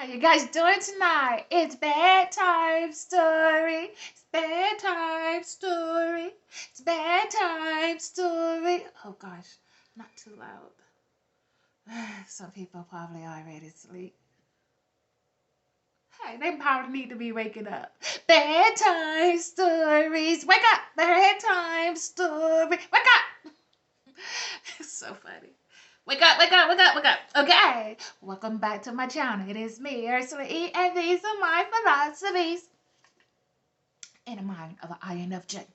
you guys doing tonight? It's bedtime story. It's bedtime story. It's bedtime story. Oh gosh, not too loud. Some people probably already asleep. Hey, they probably need to be waking up. Bedtime stories. Wake up. Bedtime story. Wake up. It's so funny. Wake up, wake up, wake up, wake up. Okay. Welcome back to my channel. It is me, Ursula E, and these are my philosophies in the mind of an INFJ.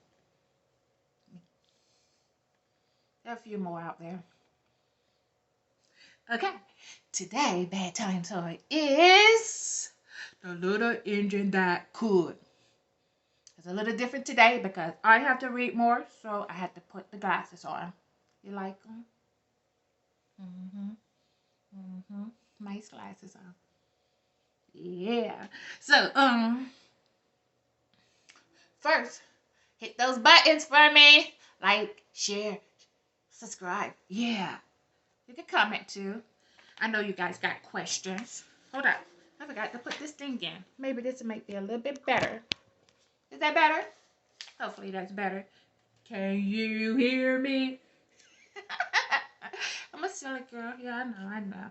There are a few more out there. Okay. Today, bedtime story is the little engine that could. It's a little different today because I have to read more, so I had to put the glasses on. You like them? Nice glasses on. Yeah. So, first, hit those buttons for me. Like, share, subscribe. Yeah. You can comment too. I know you guys got questions. Hold up. I forgot to put this thing in. Maybe this will make it a little bit better. Is that better? Hopefully that's better. Can you hear me? I'm a silly girl. Yeah, I know.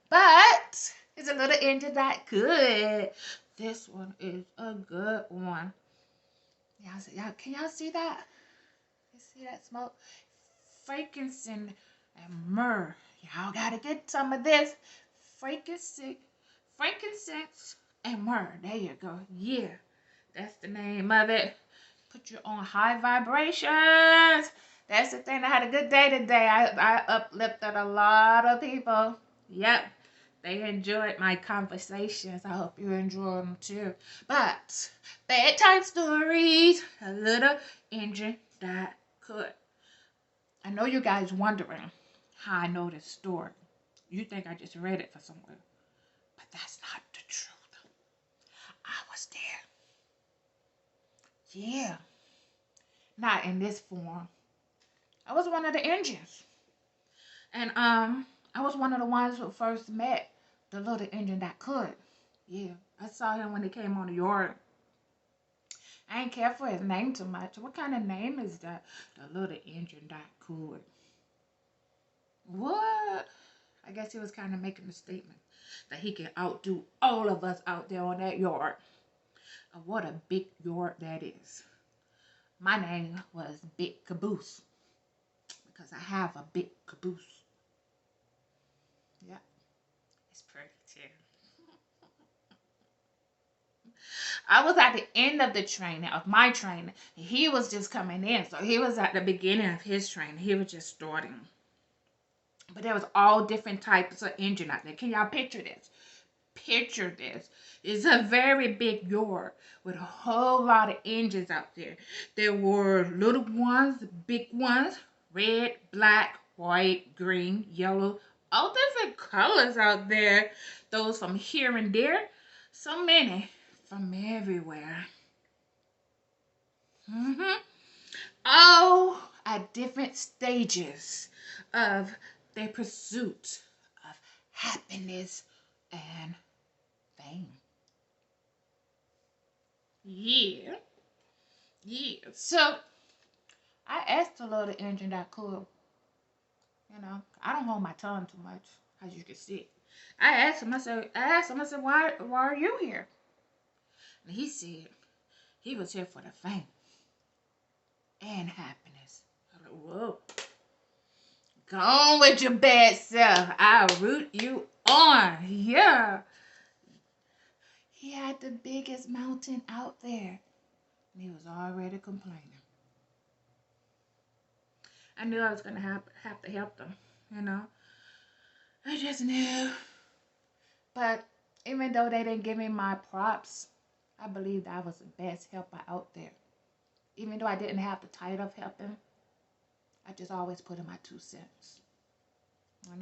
But it's a little engine that could. This one is a good one. Can y'all see that? You see that smoke? Frankincense and myrrh. Y'all gotta get some of this. Frankincense and myrrh. There you go. Yeah, that's the name of it. Put you on high vibrations. That's the thing. I had a good day today. I uplifted a lot of people. Yep. They enjoyed my conversations. I hope you enjoy them too. But bedtime stories, a little engine that could. I know you guys wondering how I know this story. You think I just read it for somewhere. But that's not the truth. I was there. Yeah. Not in this form. I was one of the engines. And I was one of the ones who first met the little engine that could. Yeah. I saw him when he came on the yard. I ain't care for his name too much. What kind of name is that? The little engine that could. What? I guess he was kind of making a statement that he can outdo all of us out there on that yard. What a big yard that is. My name was Big Caboose because I have a big caboose. Yeah, it's pretty too. I was at the end of the training, of my training. He was just coming in, so he was at the beginning of his training. He was just starting. But there was all different types of engine out there. Can y'all picture this? Picture this. It's a very big yard with a whole lot of engines out there. There were little ones, big ones, red, black, white, green, yellow, all different colors out there. Those from here and there. So many from everywhere. All at different stages of their pursuit of happiness and fame. Yeah. Yeah. So I asked the little engine that could. I don't hold my tongue too much, as you can see. I asked him, I said, why are you here? And he said he was here for the fame and happiness. I was like, whoa. Go on with your bad self. I'll root you on. Yeah. He had the biggest mountain out there. And he was already complaining. I knew I was going to have to help them, I just knew. But even though they didn't give me my props, I believed I was the best helper out there. Even though I didn't have the title of helping, I just always put in my 2 cents. I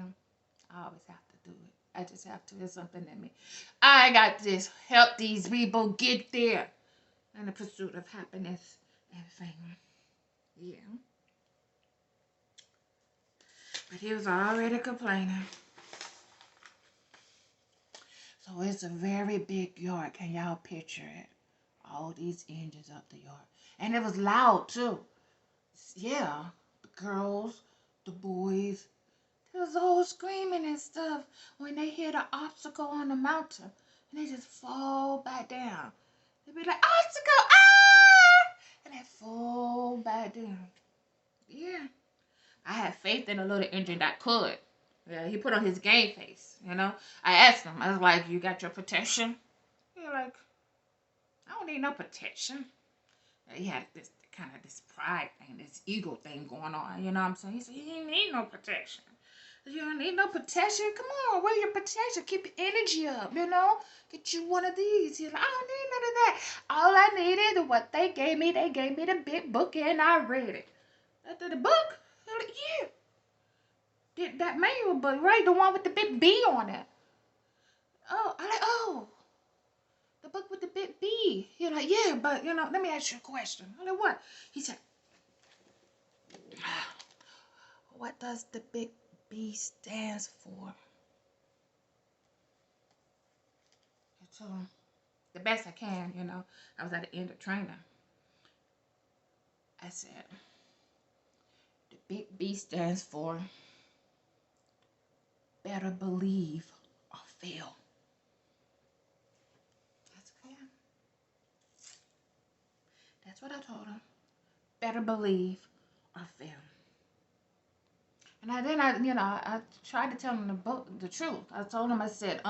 always have to do it. I just have to. There's something in me. I got this. Help these people get there in the pursuit of happiness and fame. Yeah. But he was already complaining. So it's a very big yard. Can y'all picture it? All these engines up the yard. And it was loud too. Yeah. The girls, the boys, they was all screaming and stuff when they hit an obstacle on the mountain. And they just fall back down. They be like, obstacle, ah! And they fall back down. Yeah. I had faith in a little engine that could. Yeah, he put on his game face, you know. I asked him, I was like, you got your protection? He like, I don't need no protection. He had this kind of this pride thing, this ego thing going on, you know what I'm saying? He said, you ain't need no protection. You don't need no protection. Come on, wear your protection. Keep your energy up, you know. Get you one of these. He's like, I don't need none of that. All I needed, what they gave me the big book and I read it. After the book, I'm like, yeah. That manual book, right? The one with the big B on it. Oh, I like, oh, the book with the big B. You're like, yeah, but, you know, let me ask you a question. I'm like, what? He said, what does the big B stands for? I told him the best I can, you know. I was at the end of training. I said, the big B stands for better believe or fail. That's okay. That's what I told him. Better believe or fail. And I tried to tell him the truth. I told him, I said,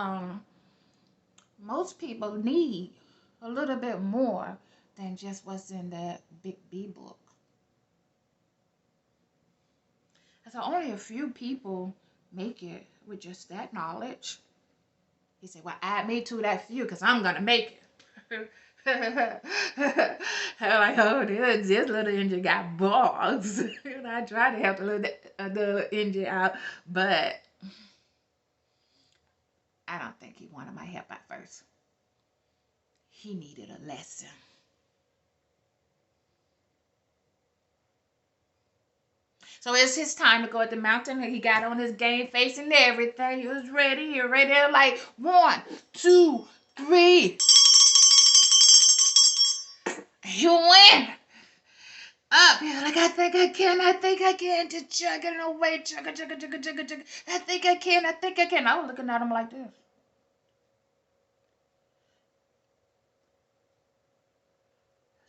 most people need a little bit more than just what's in that big B book. I said, only a few people make it with just that knowledge. He said, well, add me to that few because I'm going to make it. I'm like, oh, this little engine got bugs. And I tried to help the engine out, but I don't think he wanted my help at first. He needed a lesson. So it's his time to go at the mountain. He got on his game face and everything. He was ready. He was ready. Like 1, 2, 3. He went up. He was like, I think I can. Just chugging away. Chugga. I think I can. I was looking at him like this.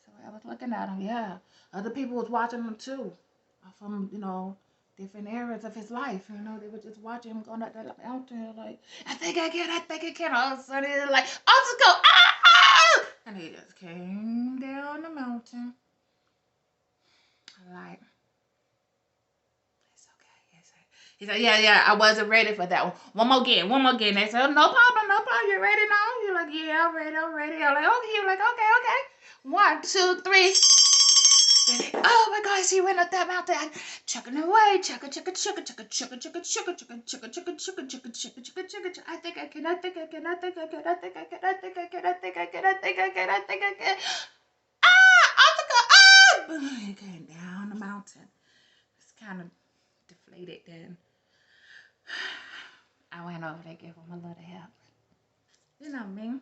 So I was looking at him, yeah. Other people was watching him too. From, different areas of his life. They were just watching him going up that mountain like, I think I can. All of a sudden, he's like, obstacle, ah! And he just came down the mountain. I'm like, it's okay. He said, yeah, I wasn't ready for that one. One more again. They said, oh, no problem. You ready now? You're like, yeah, I'm ready. I'm like, okay. You're like, okay. 1, 2, 3. Oh my gosh, he went up that mountain, chugging away, chugga. I think I can. Ah! He came down the mountain. It's kind of deflated then. I went over to give him a little help. You know me.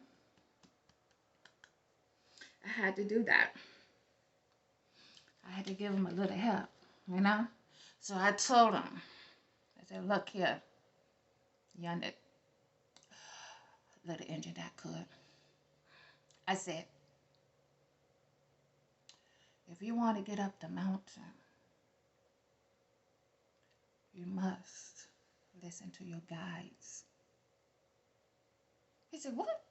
I had to do that. I had to give him a little help, So I told him, I said, look here, young little engine that could. I said, if you want to get up the mountain, you must listen to your guides. He said, what?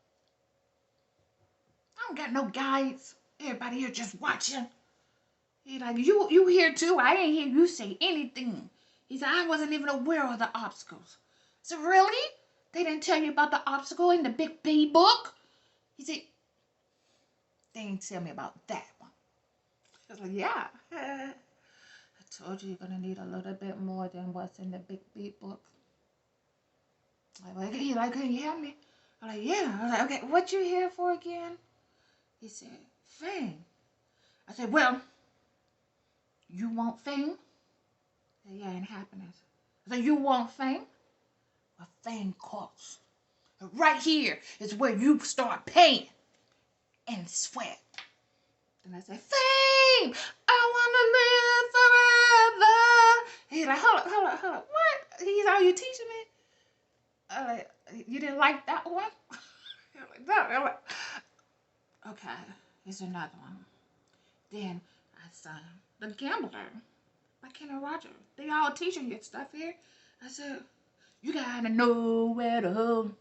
I don't got no guides. Everybody here just watching. He's like, you here too? I didn't hear you say anything. He said, I wasn't even aware of the obstacles. I said, really? They didn't tell you about the obstacle in the big B book? He said, they didn't tell me about that one. I was like, yeah. I told you you're going to need a little bit more than what's in the big B book. He's like, can you help me? I'm like, yeah. I was like, okay, what you here for again? He said, fame. I said, well, you want fame? I said, yeah, and happiness. I said, you want fame? Well, fame costs. Right here is where you start paying and sweat. And I said, Fame, I want to live forever. He's like, hold up. What? He's, are you teaching me? I'm like, you didn't like that one? I'm like, no. I'm like, okay, here's another one. Then I sang The Gambler by Kenny Rogers. They all teaching you stuff here. I said, you gotta know where to hold,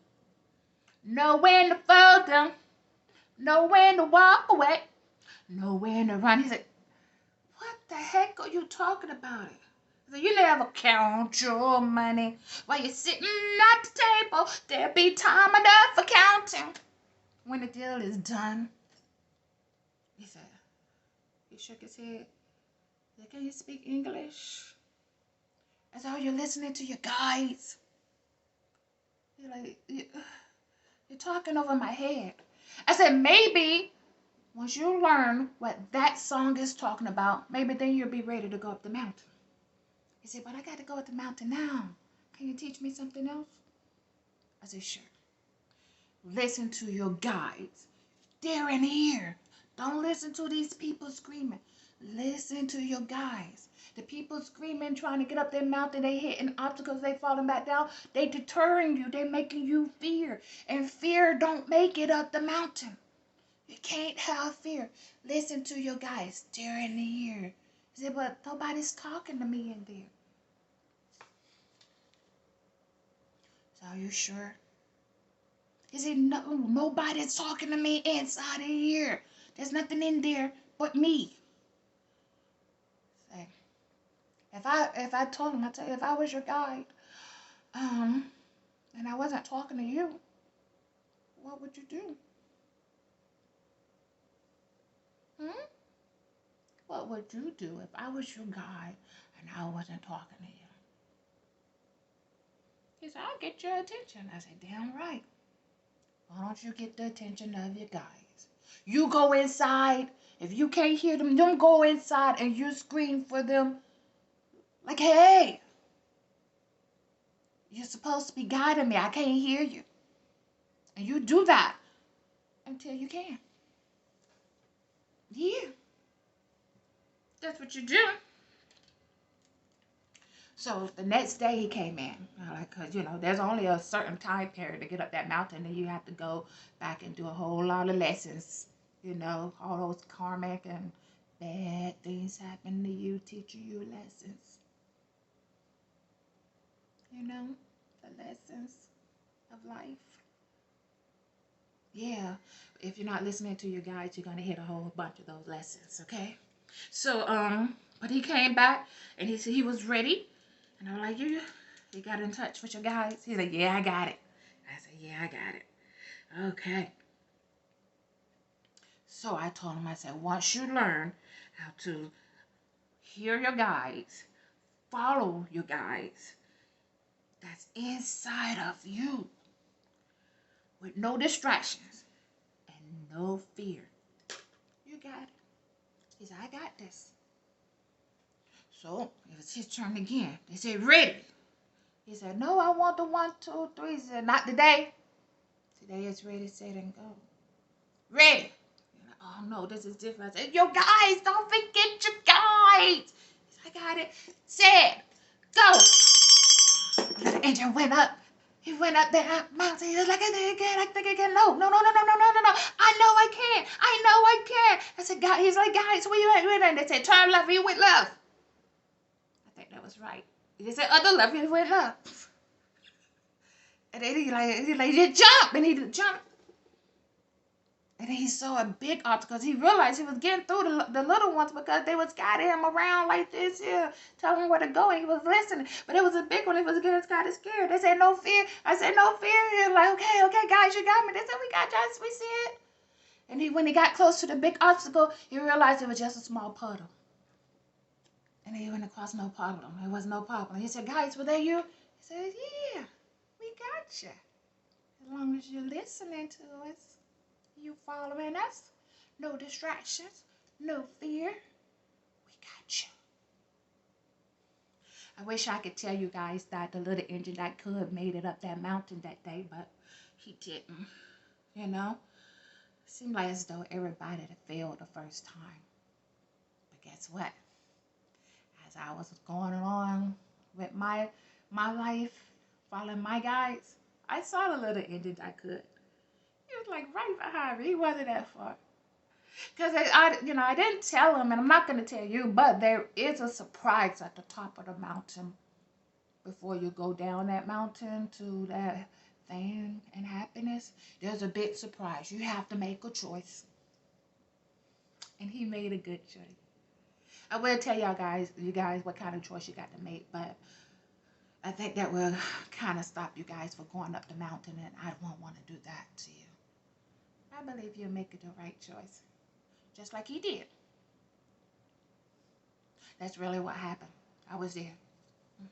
know when to fold down, know when to walk away, know when to run. He said, what the heck are you talking about? It? I said, you never count your money while you're sitting at the table. There'll be time enough for counting when the deal is done. He said, he shook his head. He said, can you speak English? I said, oh, you're listening to your guides. He's like, you're talking over my head. I said, maybe once you learn what that song is talking about, maybe then you'll be ready to go up the mountain. He said, but I got to go up the mountain now. Can you teach me something else? I said, sure. Listen to your guides. They're in here. Don't listen to these people screaming. Listen to your guides. The people screaming, trying to get up that mountain, they hitting obstacles, they falling back down. They deterring you. They making you fear. And fear don't make it up the mountain. You can't have fear. Listen to your guides. They're in here. He said, but nobody's talking to me in there. So are you sure? He said, no, nobody's talking to me inside of here. There's nothing in there but me. Say, if I told him, I tell you, if I was your guide, and I wasn't talking to you, what would you do? What would you do if I was your guide and I wasn't talking to you? He said, I'll get your attention. I said, damn right. Why don't you get the attention of your guides? You go inside. If you can't hear them, don't go inside and you scream for them. Like, hey, you're supposed to be guiding me. I can't hear you. And you do that until you can. Yeah. That's what you do. So the next day he came in, like, cause there's only a certain time period to get up that mountain, and you have to go back and do a whole lot of lessons. All those karmic and bad things happen to you, teaching you lessons. The lessons of life. Yeah, if you're not listening to your guides, you're gonna hit a whole bunch of those lessons. Okay. So but he came back and he said he was ready. And I'm like, you got in touch with your guys? He's like, yeah, I got it. I said, yeah, I got it. Okay. So I told him, I said, once you learn how to hear your guides, follow your guides, that's inside of you, with no distractions and no fear, you got it. He said, I got this. So it was his turn again. They said, ready. He said, no, I want the 1, 2, 3. He said, not today. Today is ready, set, and go. Ready. Like, oh, no, this is different. I said, your guys, don't forget your guys. I got it. Set, go. And the engine went up. He went up that mountain. He was like, I think I can. No. I know I can. I said, God, he's like, guys, where you at? And they said, turn left, you went left. I think that was right. He said, other left, you went left. And then he just jumped, and he jumped. And then he saw a big obstacle because he realized he was getting through the little ones because they was guiding him around like this here, telling him where to go, and he was listening. But it was a big one. He was getting kind of scared. They said, no fear. I said, no fear. He was like, okay, guys, you got me. They said, we got you. We see it. And when he got close to the big obstacle, he realized it was just a small puddle. And he went across no problem. It was no problem. He said, guys, were they you? He said, yeah, we got you. As long as you're listening to us. You following us? No distractions, no fear. We got you. I wish I could tell you guys that the little engine that could made it up that mountain that day, but he didn't. You know? Seemed like as though everybody had failed the first time. But guess what? As I was going along with my life, following my guides, I saw the little engine that could. He was like right behind me. He wasn't that far. Because I didn't tell him, and I'm not going to tell you, but there is a surprise at the top of the mountain before you go down that mountain to that fame and happiness. There's a big surprise. You have to make a choice. And he made a good choice. I will tell you guys what kind of choice you got to make, but I think that will kind of stop you guys from going up the mountain, and I don't want to do that to you. I believe you're making the right choice, just like he did. That's really what happened. I was there.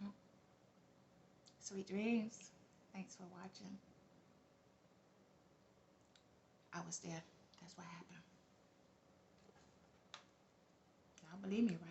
Hmm. Sweet dreams. Thanks for watching. I was there. That's what happened. Y'all believe me, right?